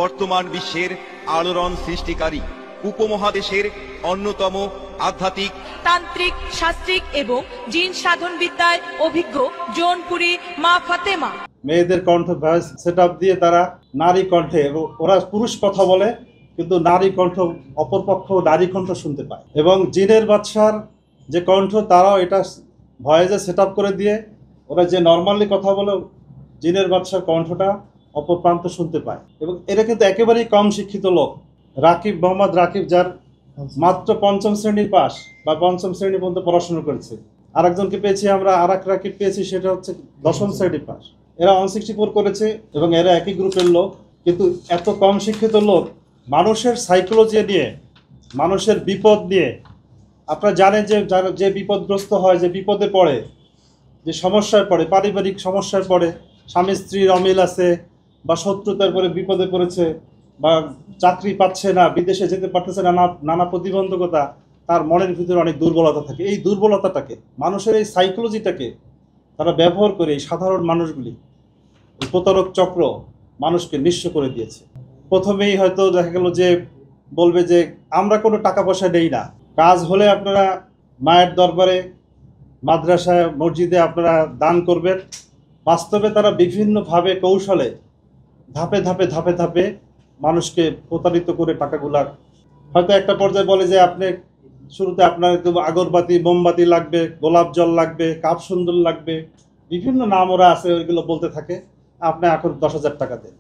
বর্তমান বিশ্বের আলোড়ন সৃষ্টিকারী উপমহাদেশের অন্যতম আধ্যাত্মিক তান্ত্রিক শাস্ত্রিক এবং জিন সাধন বিদ্যায় অভিজ্ঞ জৌনপুরী মা ফাতেমা। মেয়েদের কণ্ঠ ভয়েস সেটআপ দিয়ে তারা নারী কণ্ঠে, এবং ওরা পুরুষ কথা বলে কিন্তু নারী কণ্ঠ, অপরপক্ষ নারী কণ্ঠ শুনতে পায়। এবং জিনের বাদশার যে কণ্ঠ, তারাও এটা ভয়েসে সেটআপ করে দিয়ে ওরা যে নর্মালি কথা বলে জিনের বাদশার কণ্ঠটা অপর প্রান্ত শুনতে পায়। এবং এরা কিন্তু একেবারেই কম শিক্ষিত লোক। মোহাম্মদ রাকিব, যার মাত্র পঞ্চম শ্রেণীর পাস বা পঞ্চম শ্রেণী পর্যন্ত পড়াশোনা করেছে। আরেকজনকে পেয়েছি আমরা, রাকিব পেয়েছি, সেটা হচ্ছে দশম শ্রেণীর পাস। এরা 164 করেছে এবং এরা একই গ্রুপের লোক। কিন্তু এত কম শিক্ষিত লোক মানুষের সাইকোলজি নিয়ে, মানুষের বিপদ নিয়ে, আপনারা জানেন যে যে বিপদগ্রস্ত হয়, যে বিপদে পড়ে, যে সমস্যায় পড়ে, পারিবারিক সমস্যায় পড়ে, স্বামী স্ত্রীর অমিল আছে, বা শত্রুতার পরে বিপদে পড়েছে, বা চাকরি পাচ্ছে না, বিদেশে যেতে পারতেছে না, নানা প্রতিবন্ধকতা, তার মনের ভিতরে অনেক দুর্বলতা থাকে। এই দুর্বলতাটাকে, মানুষের এই সাইকোলজিটাকে তারা ব্যবহার করে এই সাধারণ মানুষগুলি, এই প্রতারক চক্র মানুষকে নিঃস্ব করে দিয়েছে। প্রথমেই হয়তো দেখা গেল যে বলবে যে আমরা কোনো টাকা পয়সা নেই না, কাজ হলে আপনারা মায়ের দরবারে, মাদ্রাসায়, মসজিদে আপনারা দান করবেন। বাস্তবে তারা বিভিন্নভাবে কৌশলে ধাপে ধাপে ধাপে ধাপে মানুষকে প্রতারিত করে টাকাগুলা, হয়তো একটা পর্যায়ে বলে যে আপনি শুরুতে আপনার আগরবাতি, মোমবাতি লাগবে, গোলাপ জল লাগবে, কাপ সুন্দর লাগবে, বিভিন্ন নাম ওরা আছে, ওইগুলো বলতে থাকে। আপনি এখন 10,000 টাকা দেন।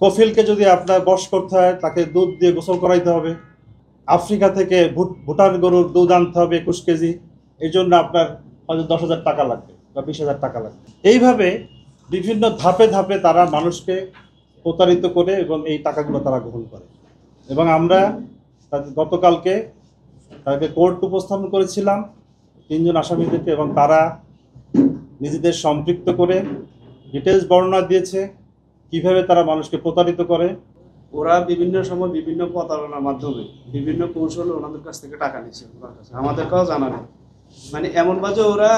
কফিলকে যদি আপনার বশ করতে হয়, তাকে দুধ দিয়ে গোসল করাইতে হবে। আফ্রিকা থেকে ভুটান গরুর দুধ আনতে হবে 21 কেজি, এই জন্য আপনার হয়তো 10,000 টাকা লাগবে বা 20,000 টাকা লাগবে। এইভাবে বিভিন্ন ধাপে ধাপে তারা মানুষকে প্রতারিত করে এবং এই টাকাগুলো তারা গ্রহণ করে। এবং আমরা গতকালকে তাকে কোর্ট উপস্থাপন করেছিলাম 3 জন আসামিদেরকে, এবং তারা নিজেদের সম্পৃক্ত করে ডিটেলস বর্ণনা দিয়েছে কিভাবে তারা মানুষকে প্রতারিত করে। ওরা বিভিন্ন সময় বিভিন্ন প্রতারণার মাধ্যমে বিভিন্ন কৌশলে ওনাদের কাছ থেকে টাকা নিচ্ছে, আমাদেরকেও জানা নেই। মানে এমন বাজে ওরা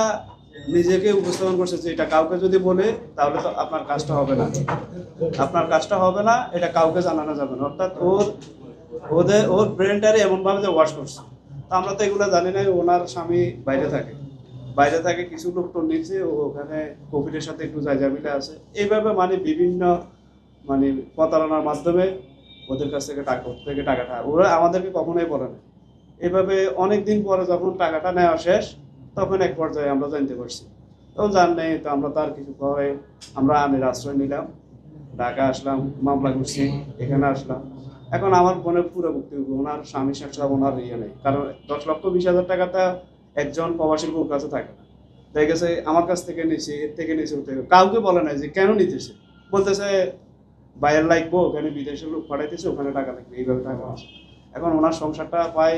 নিজেকে উপস্থাপন করছে যে এটা কাউকে যদি বলে তাহলে তো আপনার কাজটা হবে না, আপনার কাজটা হবে না, এটা কাউকে জানানো যাবে না। অর্থাৎ ওর ব্রেনটারে এমনভাবে যে ওয়াশ করছে। তো আমরা তো এগুলো জানি না। ওনার স্বামী বাইরে থাকে, কিছু লোক তো নিচ্ছে, ওখানে কফিলের সাথে একটু জায়জামিলে আছে। এইভাবে মানে বিভিন্ন প্রতারণার মাধ্যমে ওদের কাছ থেকে টাকাটা ওরা আমাদেরকে কখনোই বলে না। এভাবে অনেক দিন পরে যখন টাকাটা নেওয়া শেষ, তখন এক পর্যায়ে আমরা জানতে পারছি। তো জানলে তো আমরা তার কিছু পরে আমরা আমির আশ্রয় নিলাম, ঢাকা আসলাম, মামলা করছি, এখানে আসলাম। এখন আমার বোনের পুরো মুক্তি, ওনার স্বামীর সাথে ওনার ইয়ে নেই, কারণ 10,20,000 টাকাটা একজন প্রবাসীর বউর কাছে থাকে না। দেখা গেছে আমার কাছ থেকে নিয়েছি, এর থেকে নিয়েছি, কাউকে বলে নাই যে কেন নিতেছে, বলতেছে বাইরের লাগবো, ওখানে বিদেশের লোক পাঠাইতেছে, ওখানে টাকা লাগবে, এইভাবে টাকা আছে। এখন ওনার সংসারটা পাই,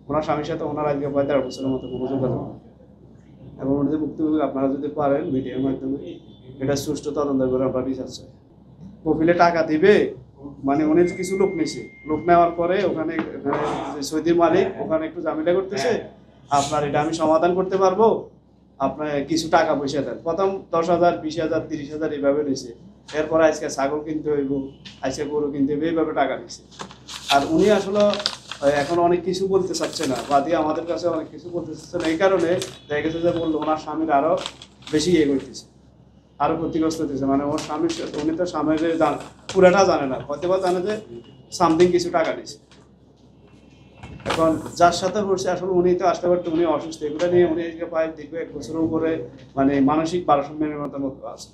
ওনার স্বামীর সাথে ওনার আজকে প্রায় 1.5 বছরের মতো কোনো যোগাযোগ নেই। এবং ওনাদের মুক্তি আপনারা যদি পারেন মিডিয়ার মাধ্যমে এটা সুষ্ঠু তদন্ত করে আমরা বিচার চাই। কফিলে টাকা দিবে মানে উনি কিছু লোক নিছে, লোক নেওয়ার পরে ওখানে যে সৌদির মালিক ওখানে একটু ঝামেলা করতেছে, আপনার এটা আমি সমাধান করতে পারবো, আপনার কিছু টাকা পয়সা দেন। প্রথম 10,000, 20,000, 30,000 এইভাবে নিছে। এরপর আজকে ছাগল কিনতে হইব, আজকে গরু কিনতে হইব, এইভাবে টাকা নিছে। আর উনি আসলে এখন অনেক কিছু বলতে চাচ্ছে না, বাদী আমাদের কাছে অনেক কিছু বলতে চাচ্ছে না। এই কারণে দেখা গেছে যে বললো ওনার স্বামীর আরো বেশি ইয়ে করতেছে, আরো ক্ষতিগ্রস্ত হতেছে। মানে ওর স্বামীর, উনি তো স্বামীর পুরাটা জানে না, হয়তো বা জানে যে সামথিং কিছু টাকা দিচ্ছে। এখন যার সাথে বসছে আসলে উনি তো আসতে পারতো, উনি অসুস্থ, এগুলো নিয়ে উনি প্রায় দেখবে 1 বছরের উপরে মানসিক ভারসাম্যের মতো আছে।